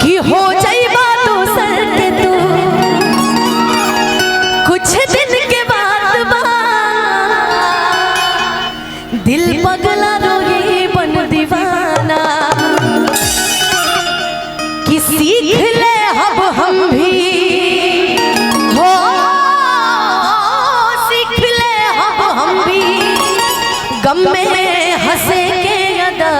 कि हो जाइबा दोसर के तू कुछ दिन के बाद दिल पगला रोगी बन दीवाना कि सीख ले अब हम भी हो सीख ले अब हम भी गम में हंसे के अदा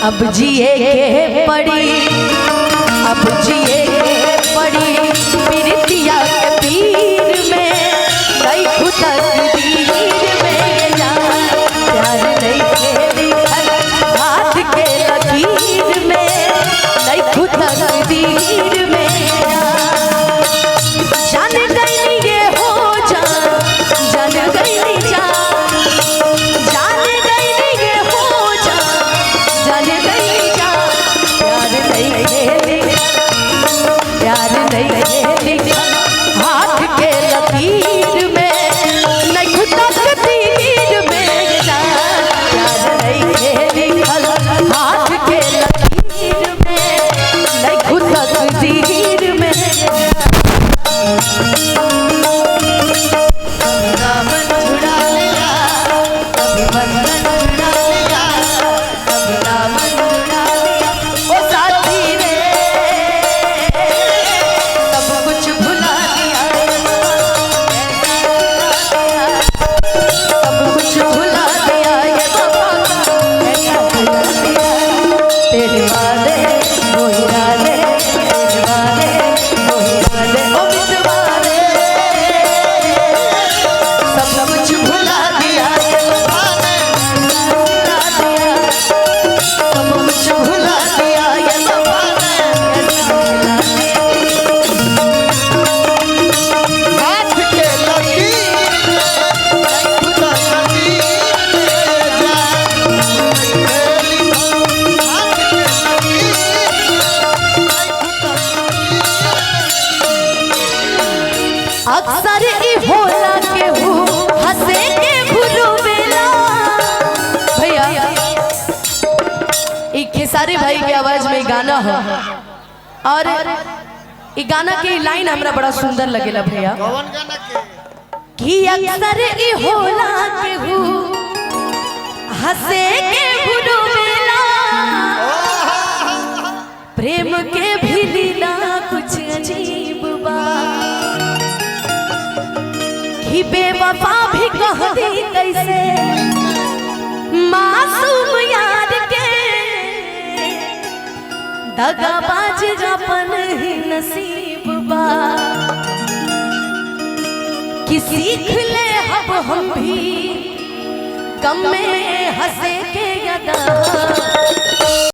अब जिए के पड़ी अब जिए के पड़ी प्रीतिया के पीर में गई खुदा तकदीर में जान प्यार नहीं खेली हाथ के लकीर में गई खुदा तकदीर में जान गई ये हो जान गई प्यार नहीं हाथ के लकीर में नहीं खुदा तकदीर में प्यार नहीं हाथ के लकीर में नहीं खुदा तकदीर में अक्सर ई होला के हंसे के भूलो बेला भैया एक खेसारी भाई के आवाज में गाना है और ई गाना के लाइन हमरा बड़ा सुंदर लगेला भैया कौन गाना के कि अक्सर ई होला के हंसे के भूलो बेला प्रेम के भी लीला कुछ अजीब बा कि बेवफा भी कह दी कैसे मासूम यार के दगाबाज अपन ही नसीब बा कि सीख ले अब हम भी गम में हंसे के अदा